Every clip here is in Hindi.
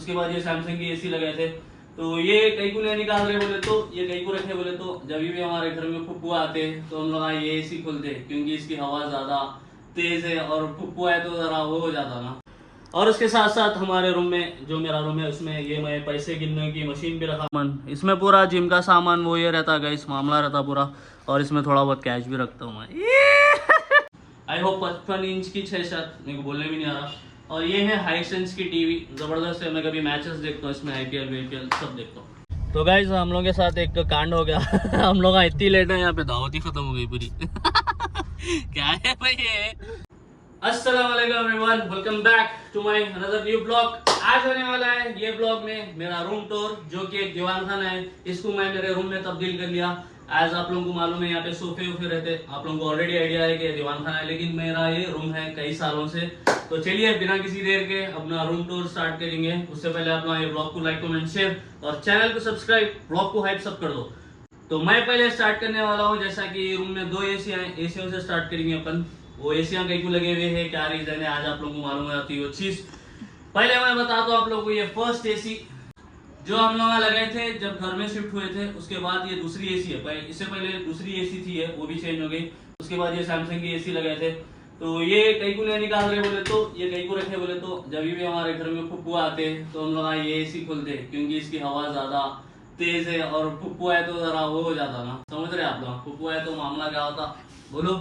उसके बाद ये सैमसंग की एसी लगाए थे, तो ये कहीं को नहीं निकाल रहे बोले तो ये कहीं को रखे बोले तो जब भी हमारे घर में फुप्पू आते तो हम लोग ये एसी खोलते क्योंकि इसकी हवा ज्यादा तेज है और फुप्पू आए तो जरा वो हो जाता ना। और उसके साथ साथ हमारे रूम में जो मेरा रूम है उसमें ये मैं पैसे गिनने की मशीन भी रखा मन, इसमें पूरा जिम का सामान वो ये रहता है, इस मामला रहता पूरा, और इसमें थोड़ा बहुत कैश भी रखता हूँ मैं। आई होप 55 इंच की 6 शायद, मेरे को बोलने भी नहीं आ रहा। और ये है हाइसेंस की टीवी, जबरदस्त है, मैं कभी मैचेस देखता हूँ इसमें, आईपीएल वीपीएल सब देखता हूँ। तो गाइज हम लोगों के साथ एक कांड हो गया। हम लोग इतनी लेट है यहाँ पे, दावत ही खत्म हो गई पूरी। क्या है भाई ये। अस्सलाम वालेकुम everyone, welcome back to my another new blog. आज होने वाला है ये ब्लॉग में मेरा रूम टूर, जो कि एक दीवान खाना है, इसको मैं मेरे रूम में तब्दील कर लिया। आज आप लोगों को मालूम है यहाँ पे सोफे वोफे रहते, आप लोगों को ऑलरेडी आइडिया है कि दीवान खाना है, लेकिन मेरा ये रूम है कई सालों से। तो चलिए बिना किसी देर के अपना रूम टूर स्टार्ट करेंगे। उससे पहले अपना ये ब्लॉग को लाइक कमेंट शेयर और चैनल को सब्सक्राइब, ब्लॉग को हाइप सब कर दो। तो मैं पहले स्टार्ट करने वाला हूँ, जैसा कि रूम में 2 एसी हैं, एसियों से स्टार्ट करेंगे अपन। वो एसियां कहीं को लगे हुए हैं, क्या रीजन है आज आप लोगों को मालूम हो जाती है वो चीज। पहले मैं बताता हूँ आप लोगों को, ये फर्स्ट एसी जो हम लोग लगाए थे जब घर में शिफ्ट हुए थे, उसके बाद ये दूसरी एसी है। इससे पहले दूसरी एसी थी, वो भी चेंज हो गई। उसके बाद ये सैमसंग की एसी लगाए थे, तो ये कहीं को नहीं निकाल रहे बोले तो ये कहीं को रखे बोले तो जब भी हमारे घर में फुप्पू आते तो हम लोग ये एसी खोलते क्योंकि इसकी हवा ज्यादा तेज है और फुप्पू आए तो जरा वो हो जाता ना, समझ रहे आप लोग। फुप्पू आए तो मामला क्या होता बोलो,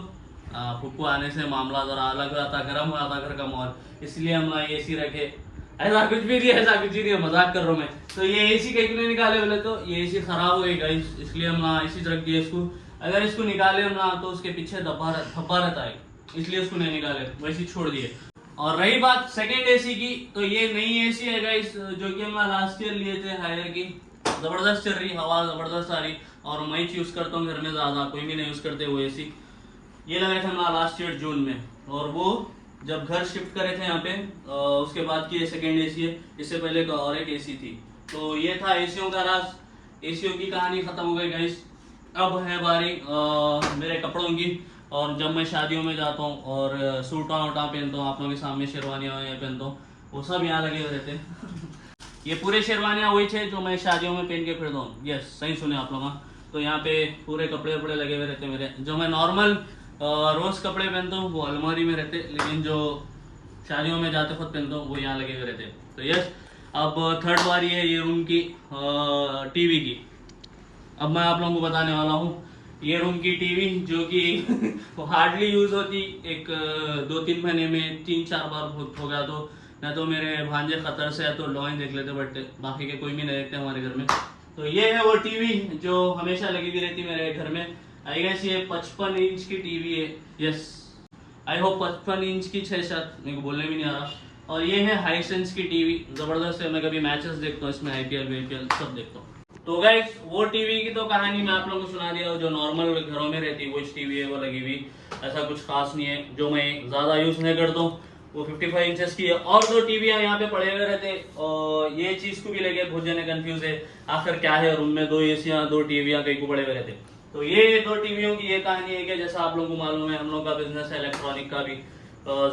फुप्पू आने से मामला जरा अलग हो जाता, गर्म हो जाता घर का माहौल, इसलिए हम लोग एसी रखे। ऐसा कुछ भी नहीं है, ऐसा कुछ नहीं है, मजाक कर रहा हूँ मैं। तो ये एसी कहीं नहीं निकाले बोले तो ये एसी खराब हो गई, इसलिए हम ना एसी रख दिए इसको। अगर इसको निकाले हम ना तो उसके पीछे धब्बा रहता है, इसलिए उसको नहीं निकाले, वैसे छोड़ दिए। और रही बात सेकेंड एसी की, तो ये नई एसी है गाइस, जो कि हम लास्ट ईयर लिए थे हायर की। जबरदस्त चल रही, हवा जबरदस्त आ रही, और मैं यूज करता हूँ घर में, ज्यादा कोई भी नहीं यूज करते वो एसी। ये लगाए थे हम लास्ट ईयर जून में, और वो जब घर शिफ्ट करे थे यहाँ पे, उसके बाद की सेकेंड एसी है। इससे पहले और एक एसी थी। तो ये था एसियों का राज। एसियों की कहानी खत्म हो गई गाइस। अब है बारी मेरे कपड़ों की। और जब मैं शादियों में जाता हूँ और सूटा वूटा पहनता हूँ, आप लोगों के सामने शेरवानियाँ पहनता हूँ, वो सब यहाँ लगे हुए रहते हैं। ये पूरे शेरवानियाँ वही थे जो मैं शादियों में पहन के फिरता हूँ। यस, सही सुने आप लोग। तो यहाँ पे पूरे कपड़े वपड़े लगे हुए रहते मेरे, जो मैं नॉर्मल रोज कपड़े पहनता हूँ वो अलमारी में रहते, लेकिन जो शादियों में जाते खुद पहनता हूँ वो यहाँ लगे हुए रहते। तो यस, अब थर्ड बारी है ये रूम की टीवी की। अब मैं आप लोगों को बताने वाला हूँ ये रूम की टीवी, जो कि हार्डली यूज होती, एक 2-3 महीने में 3-4 बार हो गया तो, ना तो मेरे भांजे खतर से है तो लॉइन देख लेते, बट बाकी के कोई भी नहीं देखते हमारे घर में। तो ये है वो टीवी जो हमेशा लगी हुई रहती मेरे घर में। आई गेस ये 55 इंच की टीवी है। यस, आई होप 55 इंच की 6 शायद, मेरे को बोलने भी नहीं आ रहा। और ये है हाइसेंस की टीवी, जबरदस्त है, मैं कभी मैचेस देखता हूँ इसमें, आईपीएल वीपीएल सब देखता हूँ। तो गाइस वो टीवी की तो कहानी मैं आप लोगों को सुना दिया, जो नॉर्मल घरों में रहती वो टीवी है वो लगी हुई, ऐसा कुछ खास नहीं है। जो मैं ज्यादा यूज नहीं करता हूँ वो 55 इंचेस की है। और 2 टीवियां यहाँ पे पड़े हुए रहते, और ये चीज को भी लेके बहुत जने कंफ्यूज है, आखिर क्या है रूम में 2 एसियां 2 टीवियां कहीं को पड़े हुए रहते। तो ये 2 टीवियों की ये कहानी है कि जैसा आप लोगों को मालूम है हम लोग का बिजनेस है इलेक्ट्रॉनिक का भी,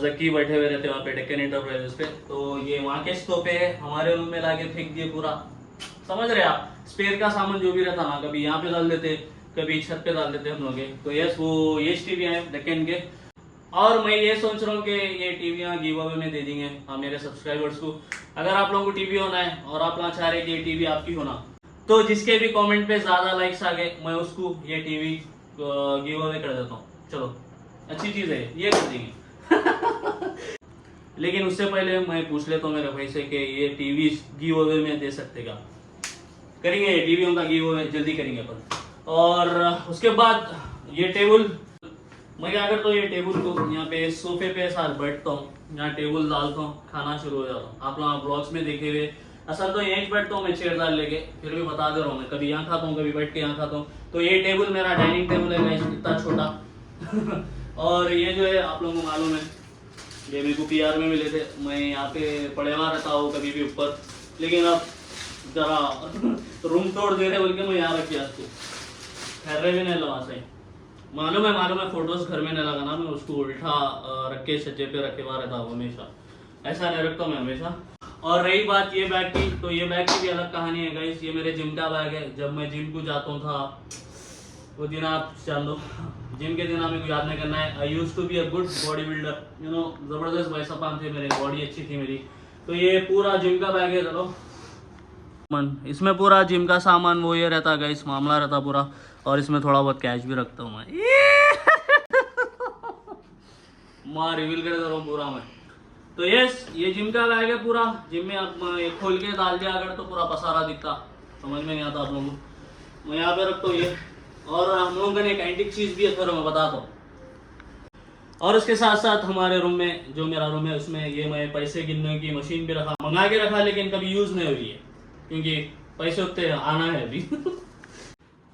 जक्की बैठे हुए रहते वहाँ पे डेक्कन एंटरप्राइजेस पे। तो ये वहाँ के स्टोव पे है, हमारे रूम में लाके फेंक दिए पूरा, समझ रहे आप। स्पेयर का सामान जो भी रहता ना, कभी यहाँ पे डाल देते, कभी छत पे डाल देते हम लोग। तो यस, वो ये टीवी है डेक्कन के। और मैं ये सोच रहा हूँ कि ये टीवियाँ गिव अवे में दे देंगे मेरे सब्सक्राइबर्स को। अगर आप लोगों को टीवी होना है और आप लोग चाह रहे हैं कि ये टीवी आपकी होना, तो जिसके भी कमेंट पे ज्यादा लाइक्स आ गए मैं उसको ये टीवी गिव अवे कर देता हूँ। चलो, अच्छी चीज है, ये कर देंगे। लेकिन उससे पहले मैं पूछ लेता हूँ मेरे भाई से कि ये टीवी गिव अवे में दे सकते क्या? करेंगे, ये टीवियों का गिव अवे जल्दी करेंगे अपन। और उसके बाद ये टेबल, मैं क्या करता हूँ, ये टेबल को यहाँ पे सोफे पे साथ बैठता हूँ, यहाँ टेबल डालता हूँ, खाना शुरू हो जाता हूँ। आप लोग ब्लॉग्स में देखे हुए, असल तो यहीं बैठता हूँ मैं चेयर डाल लेके, फिर भी बता दे रहा हूँ मैं, कभी यहाँ खाता हूँ कभी बैठ के यहाँ खाता हूँ। तो ये टेबल मेरा डाइनिंग टेबल है इतना छोटा। और ये जो है आप लोगों को मालूम है, ये मेरे को PR में मिले थे, मैं यहाँ पे पड़े हुआ रहता हूँ कभी भी ऊपर, लेकिन अब जरा रूम तोड़ दे रहे बोल के मैं यहाँ रख किया इसको, ठहरे भी नहीं लगा सही। मालूम है फोटोज घर में नहीं लगाना, मैं उसको उल्टा रख के सज्जे पे रखे हुआ रहता हूँ हमेशा, ऐसा नहीं रखता मैं हमेशा। और रही बात ये बैग की, तो ये बैग की भी अलग कहानी है गाइस। ये मेरे जिम का बैग है। जब मैं जिम को जाता था वो दिन आप जान लो, जिम के दिन हमें को याद नहीं करना है। I use to be a good body builder, you know, जबरदस्त बाइसेप्स थे मेरे, बॉडी अच्छी थी मेरी। तो ये पूरा जिम का बैग है। चलो इसमें पूरा जिम का सामान वो ये रहता गाइस, मामला रहता पूरा। और इसमें थोड़ा बहुत कैश भी रखता हूँ मैं। माँ रिवील कर दे रहा हूँ पूरा मैं। तो यस, ये जिम का बैग है पूरा। जिम में आप खोल के डाल दिया अगर तो पूरा पसारा दिखता, समझ में नहीं आता आप लोगों को। मैं यहाँ पे रखता हूँ ये। और हम लोगों ने एक एंटिक चीज भी है, फिर मैं बताता हूँ। और उसके साथ साथ हमारे रूम में, जो मेरा रूम है, उसमें ये मैं पैसे गिनने की मशीन भी रखा, मंगा के रखा, लेकिन कभी यूज नहीं हुई है क्योंकि पैसे उतने आना है अभी।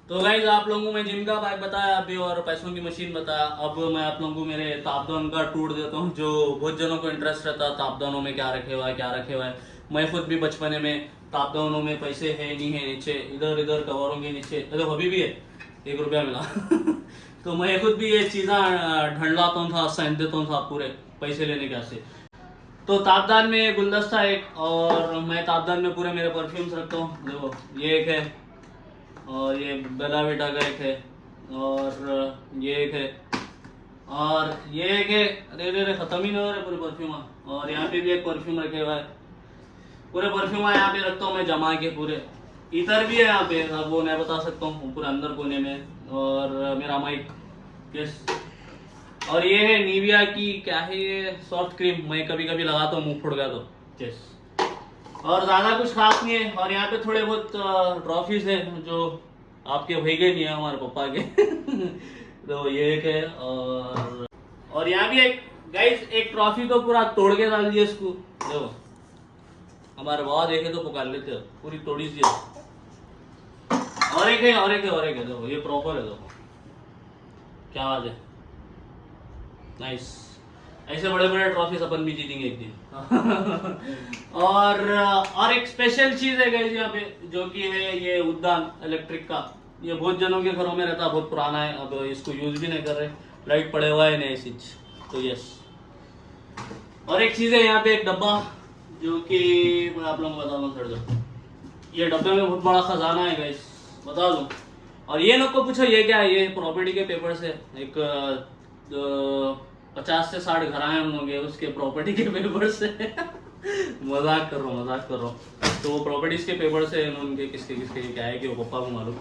तो गाइज आप लोगों को मैं जिम का बैग बताया अभी और पैसों की मशीन बताया। अब मैं आप लोगों को मेरे तापदान का टूर देता हूँ, जो बहुत जनों को इंटरेस्ट रहता है तापदानों में क्या रखे हुआ है, क्या रखे हुआ है। मैं खुद भी बचपने में तापदानों में पैसे है नहीं है, नीचे इधर इधर कवरों के नीचे, देखो अभी भी है, 1 रुपया मिला। तो मैं खुद भी ये चीज़ें ढंडलाता था, सहन देता था पूरे पैसे लेने के से। तो तापदान में गुलदस्ता एक, और मैं तापदान में पूरे मेरे परफ्यूम्स रखता हूँ। देखो ये एक है, और ये बेला बेटा का एक है, और ये एक है, और ये एक है। अरे अरे खत्म ही नहीं हो रहे पूरे परफ्यूम। और यहाँ पे भी एक परफ्यूम रखे हुआ है, पूरे परफ्यूम यहाँ पे रखता हूँ मैं जमा के पूरे। इतर भी है यहाँ पे, अब वो मैं बता सकता हूँ, पूरे अंदर कोने में। और मेरा माइक, यस। और ये है निविया की, क्या है ये, सॉफ्ट क्रीम। मैं कभी कभी लगाता हूँ, मुंह फुट गया तो, यस। और ज़्यादा कुछ खास नहीं है। और यहाँ पे थोड़े बहुत ट्रॉफीज है जो आपके भाई के नहीं है, हमारे पापा के। तो ये एक है। और यहाँ भी एक गाइस, एक ट्रॉफी तो पूरा तोड़ के डाल दिया इसको। देखो हमारे बाबा देखे तो पुकार लेते हो, पूरी तोड़ी सी। और एक है, और एक है, और एक है। देखो ये प्रॉपर है, देखो क्या बात है, नाइस। ऐसे बड़े बड़े ट्रॉफीज अपन भी जीतेंगे एक दिन। और एक स्पेशल चीज है गाइस यहाँ पे, जो कि है ये उद्यान इलेक्ट्रिक का। ये बहुत जनों के घरों में रहता, बहुत पुराना है, अब इसको यूज भी नहीं कर रहे, लाइट पड़े हुआ है नए स्विच। तो यस। और एक चीज है यहाँ पे, एक डब्बा, जो कि मैं आप लोगों को बता दूँ थोड़ा। ये डब्बे में बहुत बड़ा खजाना है गाइस, बता दूँ। और ये लोग को पूछो ये क्या है, ये प्रॉपर्टी के पेपर से एक 50 से 60 घर आए हम लोग, उसके प्रॉपर्टी के पेपर से। मजाक कर रहा हूँ, मजाक कर रहा हूँ। तो वो प्रॉपर्टीज के पेपर से उनके किसके किसके क्या है कि वो पापा को मालूम।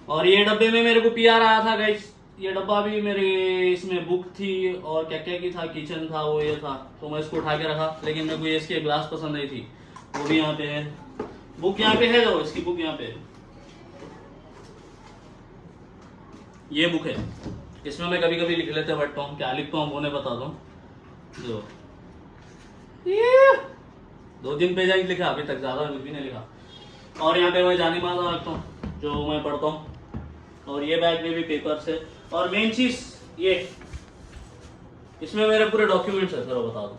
और ये डब्बे में मेरे को पीआर आया था गाइस। ये डब्बा भी मेरे, इसमें बुक थी और क्या क्या की था, किचन था, वो ये था। तो मैं इसको उठा के रखा, लेकिन मेरे को ये इसके ग्लास पसंद आई थी, वो भी यहाँ पे है। बुक यहाँ पे है, जो इसकी बुक यहाँ पे है, ये बुक है। इसमें मैं कभी कभी लिख लेते बैठता हूँ, क्या लिखता हूँ वो नहीं बता दूँ। जो 2-3 पेज ही लिखा अभी तक, ज्यादा कुछ भी नहीं लिखा। और यहाँ पे मैं जानी माला रखता हूँ जो मैं पढ़ता हूँ। और ये बैग में भी पेपर्स है। और मेन चीज ये, इसमें मेरे पूरे डॉक्यूमेंट्स है, सर बता दो,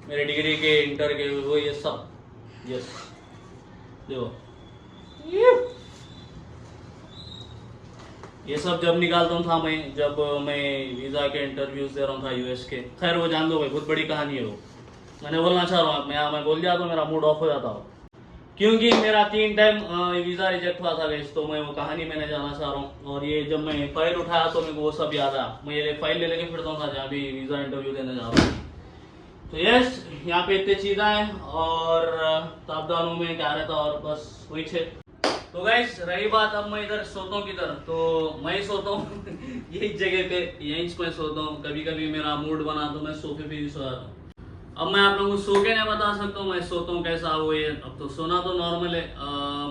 मेरे डिग्री के, इंटर के, वो ये सब। यस देखो ये सब जब निकालता था मैं, जब मैं वीज़ा के इंटरव्यूज दे रहा था यूएस के। खैर वो जान दो भाई, बहुत बड़ी कहानी है वो, मैंने बोलना चाह रहा हूँ। मैं बोल दिया तो मेरा मूड ऑफ हो जाता हो, क्योंकि मेरा 3 टाइम वीज़ा रिजेक्ट हुआ था गाइस। तो मैं वो कहानी मैंने जाना चाह रहा हूँ। और ये जब मैं फाइल उठाया तो मेरे को वो सब याद आया। मैं ये फाइल ले लेके फिरता था जहाँ भी वीज़ा इंटरव्यू देने जा रहा हूँ। तो यस, यहाँ पे इतने चीज़ें हैं। और तापदानों में क्या रहता, और बस वही छे। तो गाइस रही बात, अब मैं इधर सोता हूँ किधर, तो मैं सोता हूँ यही जगह पे, यहीं पे सोता हूँ। कभी कभी मेरा मूड बना तो मैं सोफे पे भी सो जाता हूँ। अब मैं आप लोगों को सो के नहीं बता सकता हूँ मैं सोता हूँ कैसा वो ये। अब तो सोना तो नॉर्मल है,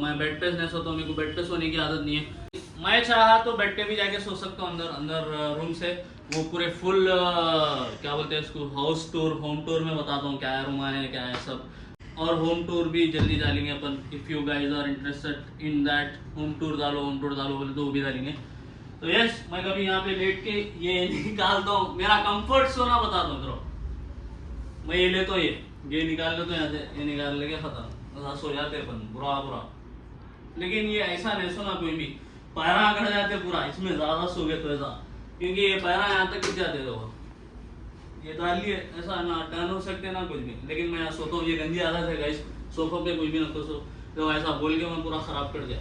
मैं बेड पे नहीं सोता हूँ, मेरे को बेड पे सोने की आदत नहीं है। मैं चाहा तो बेड पे भी जाके सो सकता हूँ, अंदर अंदर रूम से। वो पूरे फुल क्या बोलते हैं इसको, हाउस टूर, होम टूर में बताता हूँ क्या रूम है क्या है सब। और होम टूर भी जल्दी डालेंगे अपन, if you guys are interested in that. Home tour डालो बोले तो वो भी डालेंगे। तो यस, मैं कभी यहाँ पे लेट के ये निकालता हूँ, मेरा कंफर्ट सोना बता दो करो। मैं ये लेता हूँ, ये निकाल लेता हूँ यहाँ से, ये निकाल लेके खत्म, सो जाते अपन बुरा। लेकिन ये ऐसा नहीं सोना कोई भी, पैरा अकड़ जाते पूरा, इसमें ज़्यादा सो गए तो ऐसा, क्योंकि ये पैरा यहाँ तक गिर जाते थे। ये डाल लिए ऐसा ना टर्न हो सकते ना कुछ भी। लेकिन मैं सोता हूँ, ये गंदी आदत है गाइस। सोफों पे कुछ भी ना तो ऐसा बोल के मैं पूरा ख़राब कर दिया।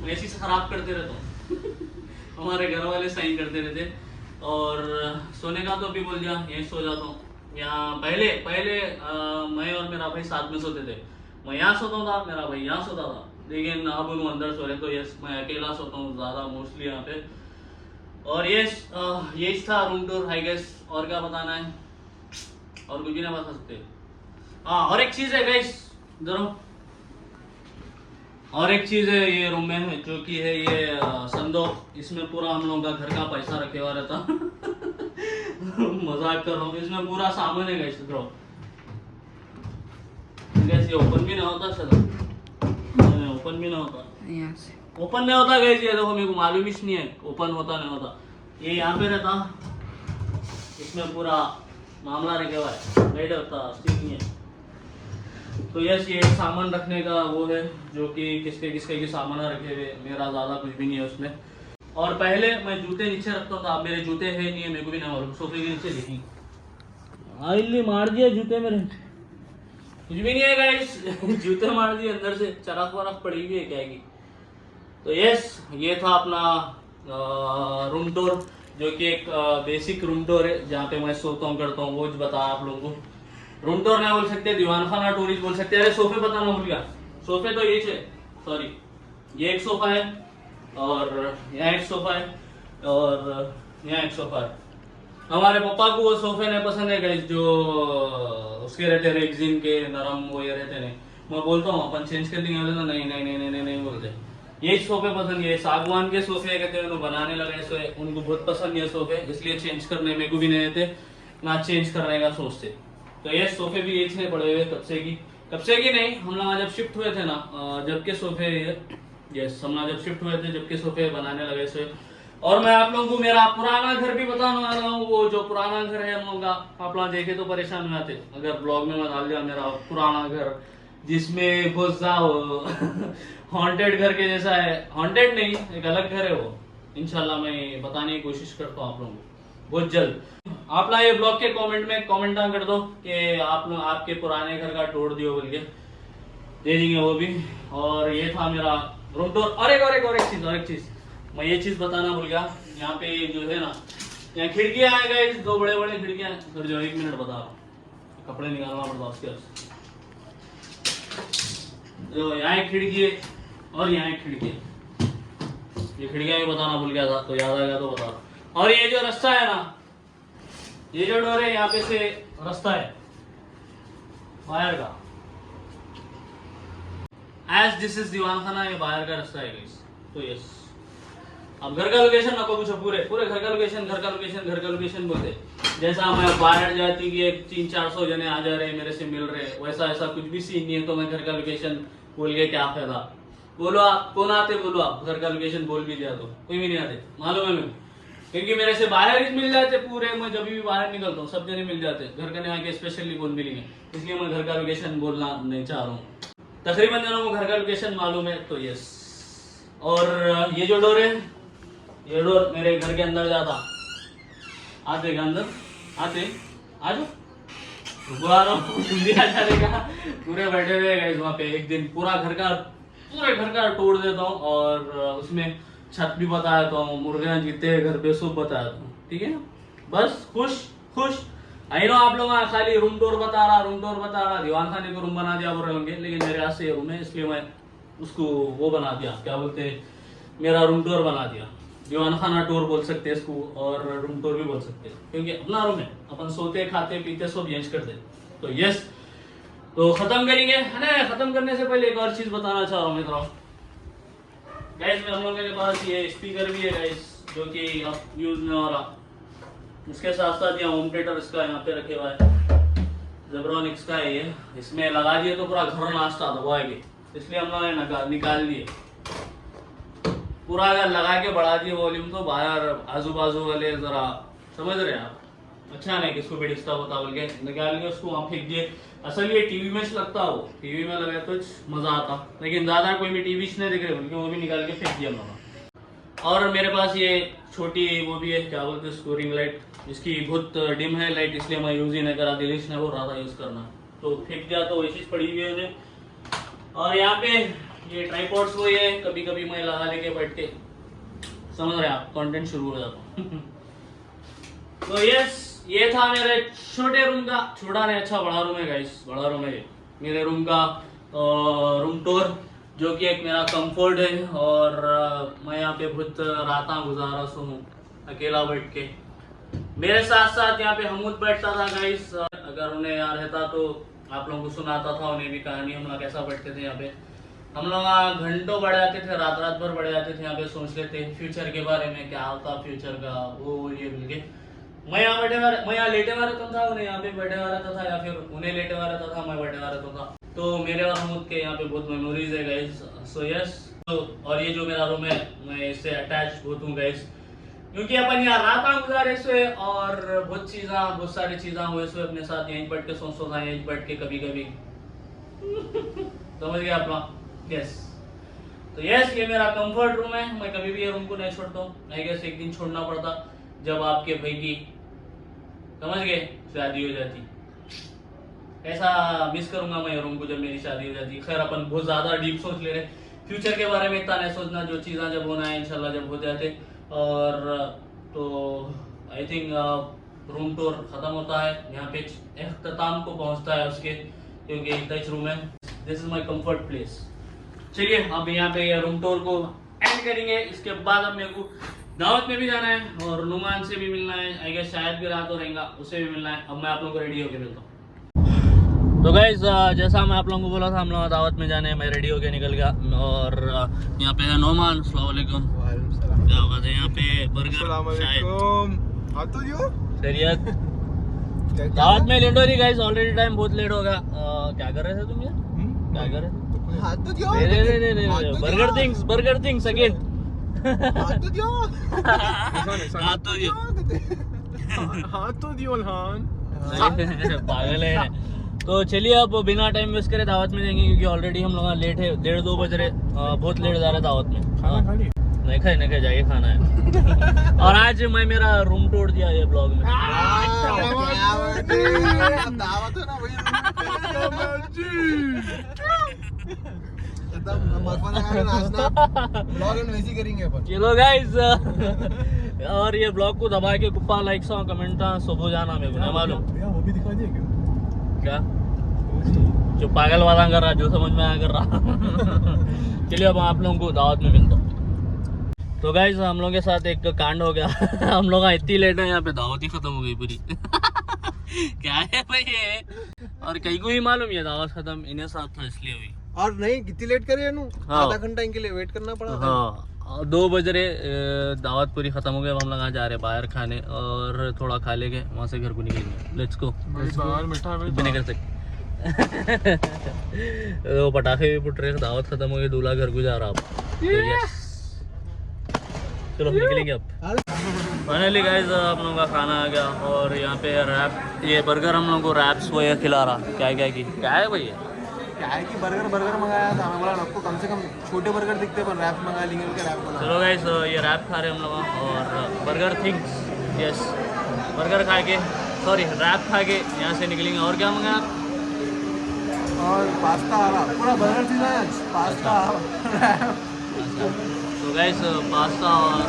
मैं ऐसे ख़राब करते रहता हूँ हमारे घर वाले साइन करते रहते। और सोने का तो अभी बोल दिया, यहीं सो जाता हूँ। यहाँ पहले पहले मैं और मेरा भाई साथ में सोते थे। मैं यहाँ सोता था, मेरा भाई यहाँ सोता था, लेकिन अब वो अंदर सो रहे तो यस मैं अकेला सोता हूँ ज़्यादा मोस्टली यहाँ पे। और यस यही था रूम टूर आई गेस। और क्या बताना है, और कुछ भी नहीं बता सकते। हाँ और एक चीज़ है गाइस, जरा और एक चीज़ है ये रूम में जो कि है ये संदूक। इसमें पूरा हम लोगों का घर का पैसा रखे हुआ रहता मजाक कर रहा हूँ, इसमें पूरा सामान है गाइस। ये ओपन भी नहीं होता, चलो ओपन भी नहीं होता, यहाँ से ओपन नहीं होता गाइस। ये देखो मेरे को मालूम ही नहीं है ओपन होता नहीं होता। ये यहाँ पे रहता, इसमें पूरा मामला रखे हुआ है, नहीं होता ठीक नहीं है। तो यस ये सामान रखने का वो है जो कि किसके किसके के सामान रखे हुए, मेरा ज़्यादा कुछ भी नहीं है उसमें। और पहले मैं जूते नीचे रखता था, अब मेरे जूते है नहीं है, मेरे को भी नहीं मालूम। सोफे के नीचे देखी आइली मार दिया जूते मेरे, कुछ भी नहीं है गाइस जूते मार दिए अंदर से, चराक वराक पड़ी हुई है क्या की। तो यस ये था अपना रूम टूर, जो कि एक बेसिक रूम टूर है जहाँ पे मैं सोता हूँ करता हूँ, वो बताया आप लोगों को। रूम टूर नहीं बोल सकते, दीवान खाना टूरिस्ट बोल सकते। अरे सोफे बताना भूल गया, सोफे तो ये है, सॉरी ये एक सोफा है और यहाँ एक सोफा है और यहाँ एक सोफा है। हमारे पापा को वो सोफे नहीं पसंद है गाइस, जो उसके रहते रेक्सिन के नरम वो ये रहते नहीं। मैं बोलता हूँ अपन चेंज कर देंगे, बोलते नहीं नहीं नहीं नहीं नहीं नहीं बोलते। यही सोफे पसंद है, सागवान के सोफे कहते हैं, उन्होंने बनाने लगे सोए, उनको बहुत पसंद है सोफे, इसलिए चेंज करने में को भी नहीं देते ना चेंज करने का सोचते। तो ये सोफे भी एक से पड़े हुए कब से की नहीं, हम लोग जब शिफ्ट हुए थे ना, जब के सोफे यस हम लोग जब शिफ्ट हुए थे जब के सोफे बनाने लगे से। और मैं आप लोगों को मेरा पुराना घर भी बताने वाला हूँ, वो जो पुराना घर है हम लोगों का, आप लोग देखे तो परेशान हो जाते अगर ब्लॉग में मैं डाल दिया मेरा पुराना घर, जिसमें गुस्सा हो हॉन्टेड घर के जैसा है। हॉन्टेड नहीं, एक अलग घर है वो, इंशाल्लाह मैं बताने की कोशिश करता हूँ आप लोगों को बहुत जल्द। आप लोग ये ब्लॉग के कमेंट में कमेंट कर दो कि आप लोग आपके पुराने घर का टूर दियो बोल के, दे देंगे वो भी। और ये था मेरा रूम टूर। और एक चीज मैं ये चीज बताना भूल गया, यहाँ पे जो है ना, यहाँ खिड़कियां है गाइस, दो बड़े बड़े खिड़कियां। सर जो 1 मिनट बता रहा हूँ, कपड़े निकालना पड़ता उसके बाद। जो यहाँ एक खिड़की है और यहाँ एक खिड़की है, ये खिड़कियां भी बताना भूल गया था, तो याद आ गया तो बता रहा। और ये जो रास्ता है ना, ये जो डोर है यहाँ पे से रास्ता है बाहर का, एज दिस इज दीवान खाना, ये बाहर का रास्ता है गाइस। तो यस अब घर का लोकेशन आपको पूछो, पूरे घर का लोकेशन बोलते। जैसा मैं बाहर जाती कि 300-400 जने आ जा रहे मेरे से मिल रहे, वैसा ऐसा कुछ भी सीन नहीं है। तो मैं घर का लोकेशन बोल के क्या फायदा, बोलो आप कौन आते, बोलो आप घर का लोकेशन बोल भी दिया तो कोई भी नहीं आते, मालूम है मेरे, क्योंकि मेरे से बाहर ही मिल जाते पूरे। मैं जब भी बाहर निकलता हूँ सब जने मिल जाते, घर का नहीं आके स्पेशली कौन मिलेंगे, इसलिए मैं घर का लोकेशन बोलना नहीं चाह रहा हूँ। तकरीबन जनों को घर का लोकेशन मालूम है। तो यस और ये जो डोर है, ये डोर मेरे घर के अंदर जाता, आते अंदर आते आ जाओ पूरे बैठे हुए गाइस वहाँ पे। एक दिन पूरे घर का टूर देता हूँ और उसमें छत भी बता देता हूँ, मुर्गियाँ जीते हैं घर पे सब बता देता हूँ, ठीक है ना। बस खुश आई नो आप लोग खाली रूम टूर बता रहा, दीवान खाने को रूम बना दिया बोल रहे होंगे, लेकिन मेरे हाथ से ये रूम है, इसलिए मैं उसको वो बना दिया, क्या बोलते हैं, मेरा रूम टूर बना दिया। दीवान खाना टूर बोल सकते हैं इसको और रूम टूर भी बोल सकते हैं, क्योंकि अपना रूम है, अपन सोते खाते पीते सब यंच करते। तो यस तो खत्म करेंगे है ना। खत्म करने से पहले एक और चीज बताना चाह रहा हूँ मित्रों गाइस, में हम लोगों के पास ये स्पीकर भी है गाइस, जो कि अब यूज में हो रहा। उसके साथ साथ यहाँ होम थिएटर इसका यहाँ पे रखे हुआ है, जेब्रॉनिक्स का है ये, इसमें लगा दिए तो पूरा घर नाचता दबाएंगे, इसलिए हम लोग निकाल दिए। पूरा अगर लगा के बढ़ा दिए वॉल्यूम तो बाहर आजू बाजू वाले जरा समझ रहे हैं आप, अच्छा नहीं किसको भी डिस्टर्ब होता बोल के निकाल के उसको वहाँ फेंक दिए। असल ये टीवी में लगता हो, टीवी में लगे तो मजा आता, लेकिन ज्यादा कोई भी टीवी नहीं दिख रहे बोल के वो भी निकाल के फेंक दिया मैंने। और मेरे पास ये छोटी वो भी है, क्या बोलते हैं उसको, रिंग लाइट, इसकी बहुत डिम है लाइट, इसलिए मैं यूज ही नहीं करा, दिलीश ने बोल रहा था यूज करना, तो फेंक दिया, तो वैसी पड़ी हुई है। और यहाँ पे ये ट्राइपॉड्स वो ये कभी कभी मैं लगा लेके बैठ के, समझ रहे आप, कंटेंट शुरू हो जाता हूँ। तो यस, ये था मेरे छोटे रूम का, छोटा नहीं अच्छा बड़ा रूम है गाइस, बड़ा रूम है ये मेरे रूम का रूम टूर, जो कि एक मेरा कंफर्ट है। और मैं यहाँ पे बहुत रात गुजारा हूँ अकेला बैठ के। मेरे साथ साथ यहाँ पे हमूद बैठता था गाइस, अगर उन्हें यहाँ रहता तो आप लोगों को सुनाता था उन्हें भी कहानी, हम लोग कैसा बैठते थे यहाँ पे। हम लोग घंटों बढ़ जाते थे, रात रात भर बढ़ जाते थे यहाँ पे, सोच लेते फ्यूचर के बारे में, क्या होता फ्यूचर का वो ये मिल के। मैं यहाँ लेटे हुआ रहता था, उन्हें यहाँ पे बैठे हुआ रहता था, या फिर उन्हें लेटे हुआ रहता था, मैं बैठे हुआ रहता था। तो मेरे और हमूद के यहाँ पे बहुत मेमोरीज है गाइस। सो यस, तो और ये जो मेरा रूम है मैं इससे अटैच बहुत हूँ गाइस, क्योंकि अपन यहाँ रात गुजारे से और बहुत सारी चीज़ा हुए से अपने साथ यहीं बैठ के सोचता था, यहीं बैठ के कभी कभी समझ गया अपना। यस, तो यस ये मेरा कंफर्ट रूम है, मैं कभी भी ये रूम को नहीं छोड़ता हूँ। आई गेस एक दिन छोड़ना पड़ता जब आपके भाई की, समझ गए, शादी हो जाती। ऐसा मिस करूंगा मैं रूम को जब मेरी शादी हो जाती। खैर अपन बहुत ज्यादा डीप सोच ले रहे, फ्यूचर के बारे में इतना नहीं सोचना, जो चीज़ा जब होना है इंशाल्लाह जब हो जाते। और तो आई थिंक रूम टूर खत्म होता है, यहाँ पे इख्तिताम को पहुँचता है उसके, क्योंकि एक टच रूम है। This is my comfort place. चलिए अब यहाँ पे रूम टूर को एंड करेंगे। इसके बाद अब मेरे को दावत में भी जाना है और नुमान से भी मिलना है, आई गेस शायद भी रात हो रहेगा, उसे भी मिलना है। अब मैं आप लोगों को रेडी होके मिलता हूँ। तो गाइज जैसा मैं आप लोगों को बोला था, हम लोग दावत में जाने, मैं रेडी होके निकल गया। और यहाँ पे है नोमान, अस्सलाम वालेकुम। क्या बात है, यहाँ पे बर्गर खैरियत। दावत में लेट हो रही गाइज, ऑलरेडी टाइम बहुत लेट हो गया। क्या कर रहे थे तुम यार, क्या कर रहे थे? Burger things again. पागल है। तो चलिए अब बिना टाइम वेस्ट करे दावत में जाएंगे, क्योंकि ऑलरेडी हम लोग लेट है, 1:30-2 बज रहे, बहुत लेट जा रहा है दावत में। नहीं खाए जाइए, खाना है। और आज मैं मेरा रूम तोड़ दिया ये ब्लॉग में। चलो गाइस, और ये ब्लॉग को दबा के कुप्पा लाइक कमेंट सब हो जाना, मेरे को नहीं मालूम वो भी दिखा दिया क्या, जो पागल वाला कर रहा, जो समझ में आया कर रहा। चलिए अब आप लोगों को दावत में मिलता हूँ। तो गाइस हम लोगों के साथ एक कांड हो गया। हम लोग इतनी लेट है, यहाँ पे दावत ही खत्म हो गई पूरी। क्या है भाई ये, और कहीं को ही मालूम ये दावत खत्म इन्हें साथ था इसलिए हुई। और नहीं कितनी लेट करे हाँ। आधा घंटा इनके लिए वेट करना पड़ा। हाँ 2 बज रहे, दावत पूरी खत्म हो गई। हम लोग जा रहे बाहर खाने, और थोड़ा खा लेंगे, वहाँ से घर को निकलेंगे। Let's go. नहीं कर सकते। तो पटाखे भी फुट रहे, दावत खत्म हो गई, दूल्हा घर को जा रहा। अब चलो निकलेंगे अब। फाइनली गाइस हम लोगों का खाना आ गया, और यहाँ पे रैप, ये बर्गर हम लोगों को रैप्स वो खिला रहा। क्या है भैया, क्या है कि बर्गर मंगाया था, हमें बोला आपको कम से कम छोटे बर्गर दिखते पर रैप मंगा लेंगे, उनके रैप बना। चलो गाइस ये रैप खा रहे हम लोग, और बर्गर थिंग्स, यस बर्गर खा के, सॉरी रैप खा के यहाँ से निकलेंगे। और क्या मंगाया? और पास्ता आ रहा, पूरा बर्गर थी ना, पास्ता तो गाइस पास्ता और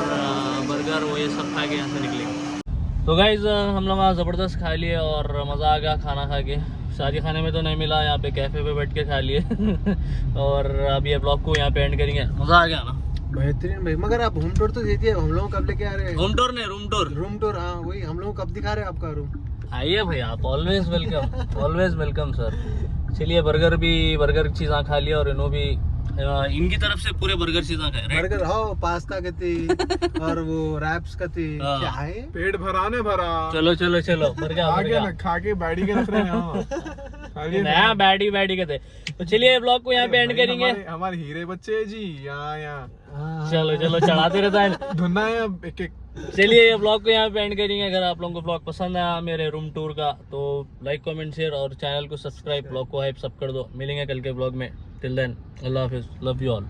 बर्गर वो ये सब खा के यहाँ से निकलेंगे। तो गाइस हम लोग ज़बरदस्त खा लिए और मज़ा आ गया खाना खा के। शादी खाने में तो नहीं मिला, यहाँ पे कैफ़े पे बैठ के खा लिए। और अब ये ब्लॉग को यहाँ पे एंड करेंगे। मज़ा आ गया ना? बेहतरीन भाई। मगर आप होम टूर तो देती है, हम लोग कब लेके आ रहे हैं? होम टूर नहीं, रूम टूर। हाँ वही, हम लोग कब दिखा रहे हैं आपका रूम? आइए भाई, आप always welcome, always welcome sir. चलिए बर्गर चीज़ा खा लिया, और इन्हों भी इनकी तरफ से पूरे बर्गर चीज़ा खाए। बर्गर हाँ, पास्ता के थे और वो रैप्स का थे। क्या है, पेट भराने भरा। चलो बर्गर खा के बैडी के रख रहे हैं। नया बैडी के थे। तो चलिए ब्लॉग को यहाँ पे एंड करेंगे। हमारे हीरे बच्चे जी यहाँ चलो चढ़ाते रहता है धुना है एक। चलिए ये ब्लॉग को यहाँ पे एंड करेंगे। अगर आप लोगों को ब्लॉग पसंद आया मेरे रूम टूर का, तो लाइक कमेंट शेयर और चैनल को सब्सक्राइब, ब्लॉग को हाइप सब कर दो। मिलेंगे कल के ब्लॉग में। टिल देन अल्लाह हाफिज, लव यू ऑल।